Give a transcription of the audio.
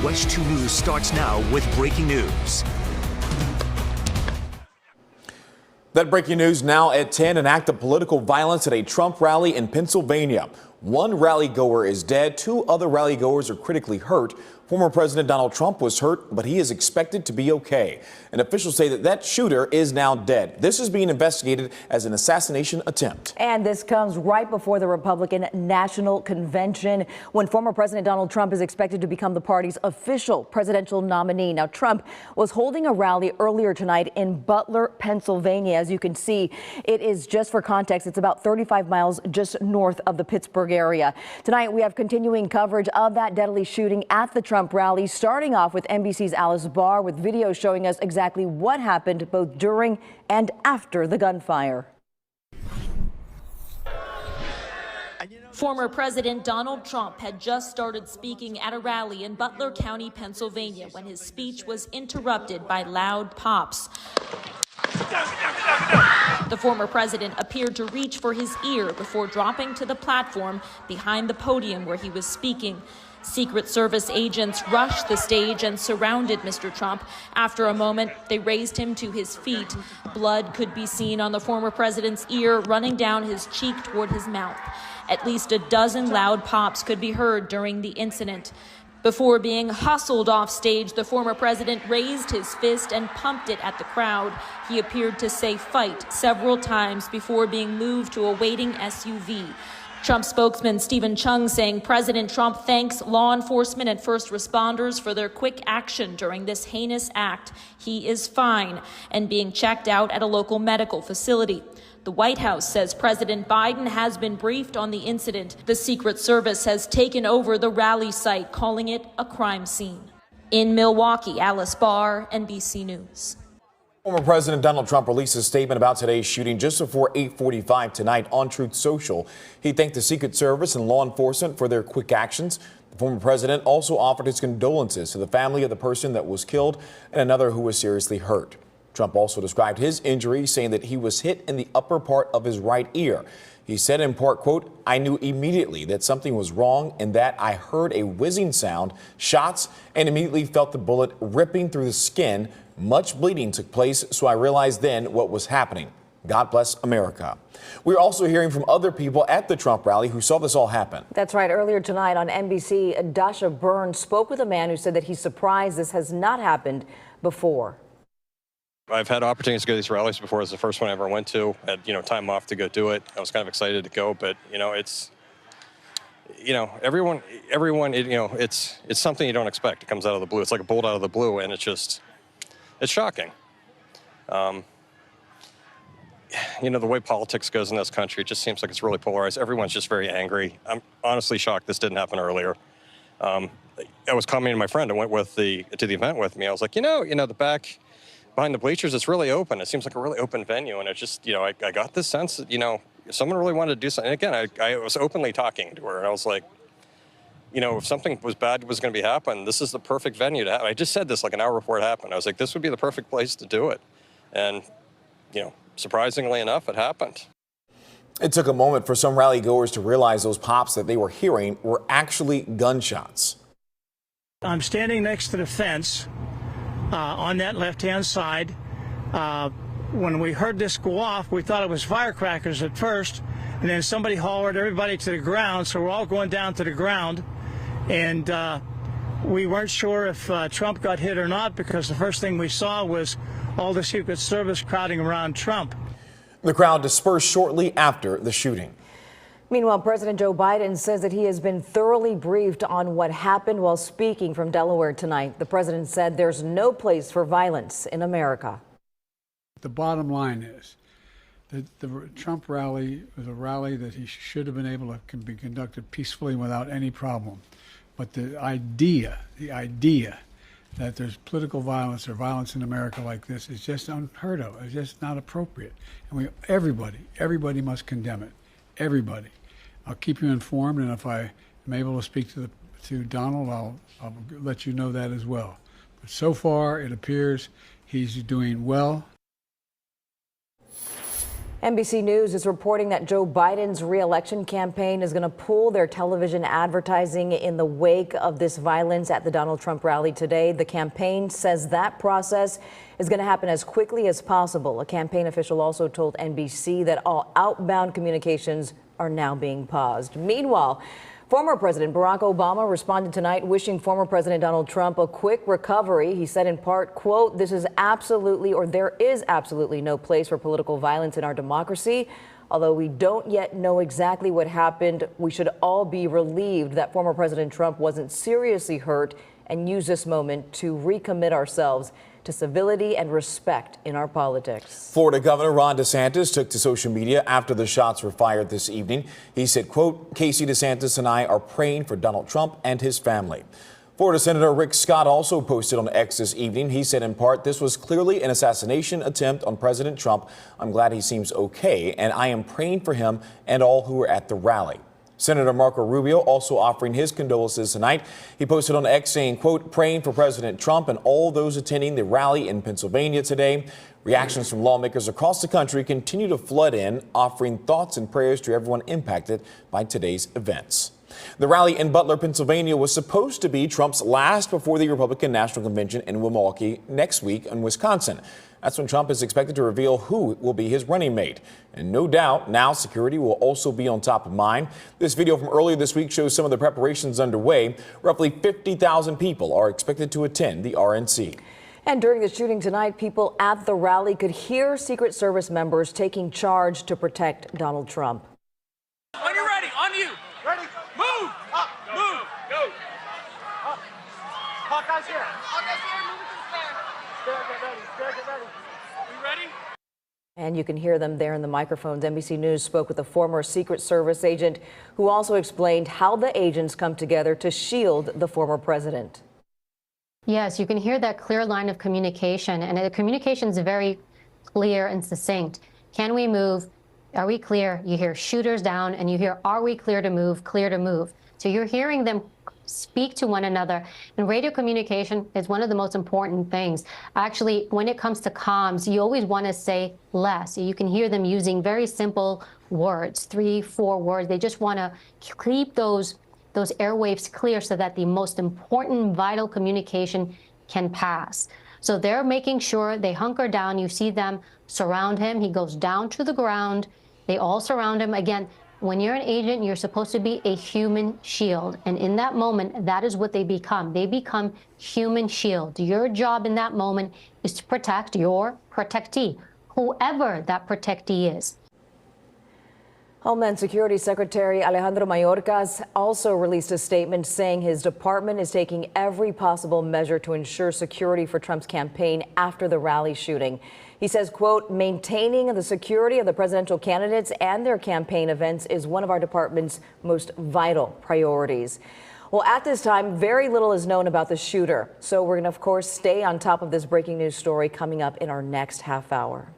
WESH 2 News starts now with breaking news. That breaking news now at 10, an act of political violence at a Trump rally in Pennsylvania. One rally goer is dead. 2 other rally goers are critically hurt. Former President Donald Trump was hurt, but he is expected to be okay. And officials say that shooter is now dead. This is being investigated as an assassination attempt. And this comes right before the Republican National Convention, when former President Donald Trump is expected to become the party's official presidential nominee. Now, Trump was holding a rally earlier tonight in Butler, Pennsylvania. As you can see, it is, just for context, it's about 35 miles just north of the Pittsburgh area. Tonight, we have continuing coverage of that deadly shooting at the Trump rally, starting off with NBC's Alice Barr with video showing us exactly what happened both during and after the gunfire. Former President Donald Trump had just started speaking at a rally in Butler County, Pennsylvania, when his speech was interrupted by loud pops. The former president appeared to reach for his ear before dropping to the platform behind the podium where he was speaking. Secret Service agents rushed the stage and surrounded Mr. Trump. After a moment, they raised him to his feet. Blood could be seen on the former president's ear running down his cheek toward his mouth. At least a dozen loud pops could be heard during the incident. Before being hustled off stage, the former president raised his fist and pumped it at the crowd. He appeared to say "fight" several times before being moved to a waiting SUV. Trump spokesman Stephen Chung saying President Trump thanks law enforcement and first responders for their quick action during this heinous act. He is fine and being checked out at a local medical facility. The White House says President Biden has been briefed on the incident. The Secret Service has taken over the rally site, calling it a crime scene. In Milwaukee, Alice Barr, NBC News. Former President Donald Trump released a statement about today's shooting just before 8:45 tonight on Truth Social. He thanked the Secret Service and law enforcement for their quick actions. The former president also offered his condolences to the family of the person that was killed and another who was seriously hurt. Trump also described his injury, saying that he was hit in the upper part of his right ear. He said in part, quote, "I knew immediately that something was wrong and that I heard a whizzing sound, shots, and immediately felt the bullet ripping through the skin. Much bleeding took place, so I realized then what was happening. God bless America." We're also hearing from other people at the Trump rally who saw this all happen. That's right. Earlier tonight on NBC, Dasha Burns spoke with a man who said that he's surprised this has not happened before. I've had opportunities to go to these rallies before. It's the first one I ever went to. I had, time off to go do it. I was kind of excited to go, but, it's, everyone, it's something you don't expect. It comes out of the blue. It's like a bolt out of the blue, and it's shocking. The way politics goes in this country, it just seems like it's really polarized. Everyone's just very angry. I'm honestly shocked this didn't happen earlier. I was commenting to my friend who went to the event with me. I was like, the back behind the bleachers, it's really open. It seems like a really open venue. And it's just, I got this sense that, if someone really wanted to do something. And again, I was openly talking to her, and I was like, if something was bad was going to be happening, this is the perfect venue to have. I just said this like an hour before it happened. I was like, this would be the perfect place to do it. And, surprisingly enough, it happened. It took a moment for some rally goers to realize those pops that they were hearing were actually gunshots. I'm standing next to the fence on that left-hand side. When we heard this go off, we thought it was firecrackers at first, and then somebody hollered everybody to the ground, so we're all going down to the ground. And we weren't sure if Trump got hit or not, because the first thing we saw was all the Secret Service crowding around Trump. The crowd dispersed shortly after the shooting. Meanwhile, President Joe Biden says that he has been thoroughly briefed on what happened while speaking from Delaware tonight. The president said there's no place for violence in America. The bottom line is that the Trump rally was a rally that he should have been able to be conducted peacefully without any problem. But the idea that there's political violence or violence in America like this is just unheard of. It's just not appropriate. And everybody must condemn it. Everybody. I'll keep you informed, and if I am able to speak to Donald, I'll let you know that as well. But so far, it appears he's doing well. NBC News is reporting that Joe Biden's re-election campaign is going to pull their television advertising in the wake of this violence at the Donald Trump rally today. The campaign says that process is going to happen as quickly as possible. A campaign official also told NBC that all outbound communications are now being paused. Meanwhile, former President Barack Obama responded tonight wishing former President Donald Trump a quick recovery. He said in part, quote, there is absolutely no place for political violence in our democracy. Although we don't yet know exactly what happened, we should all be relieved that former President Trump wasn't seriously hurt and use this moment to recommit ourselves to civility and respect in our politics. Florida Governor Ron DeSantis took to social media after the shots were fired this evening. He said, quote, Casey DeSantis and I are praying for Donald Trump and his family. Florida Senator Rick Scott also posted on X this evening. He said in part, this was clearly an assassination attempt on President Trump. I'm glad he seems okay, and I am praying for him and all who were at the rally. Senator Marco Rubio also offering his condolences tonight. He posted on X saying, quote, praying for President Trump and all those attending the rally in Pennsylvania today. Reactions from lawmakers across the country continue to flood in, offering thoughts and prayers to everyone impacted by today's events. The rally in Butler, Pennsylvania was supposed to be Trump's last before the Republican National Convention in Milwaukee next week in Wisconsin. That's when Trump is expected to reveal who will be his running mate. And no doubt now security will also be on top of mind. This video from earlier this week shows some of the preparations underway. Roughly 50,000 people are expected to attend the RNC. And during the shooting tonight, people at the rally could hear Secret Service members taking charge to protect Donald Trump. When you're ready, on you. Ready? Move! Up! Move! Go! Up! Hawkeye's here. Hawkeye's here. Move to the stair. Stair, get ready. Stair, get ready. We ready? And you can hear them there in the microphones. NBC News spoke with a former Secret Service agent who also explained how the agents come together to shield the former president. Yes, you can hear that clear line of communication, and the communication is very clear and succinct. Can we move? Are we clear? You hear shooters down, and you hear, are we clear to move? Clear to move. So you're hearing them speak to one another. And radio communication is one of the most important things. Actually, when it comes to comms, you always want to say less. You can hear them using very simple words, 3, 4 words. They just want to keep those airwaves clear so that the most important vital communication can pass. So they're making sure they hunker down. You see them surround him. He goes down to the ground. They all surround him. Again, when you're an agent, you're supposed to be a human shield. And in that moment, that is what they become. They become human shield. Your job in that moment is to protect your protectee, whoever that protectee is. Homeland Security Secretary Alejandro Mayorkas also released a statement saying his department is taking every possible measure to ensure security for Trump's campaign after the rally shooting. He says, quote, maintaining the security of the presidential candidates and their campaign events is one of our department's most vital priorities. Well, at this time, very little is known about the shooter. So we're going to, of course, stay on top of this breaking news story coming up in our next half hour.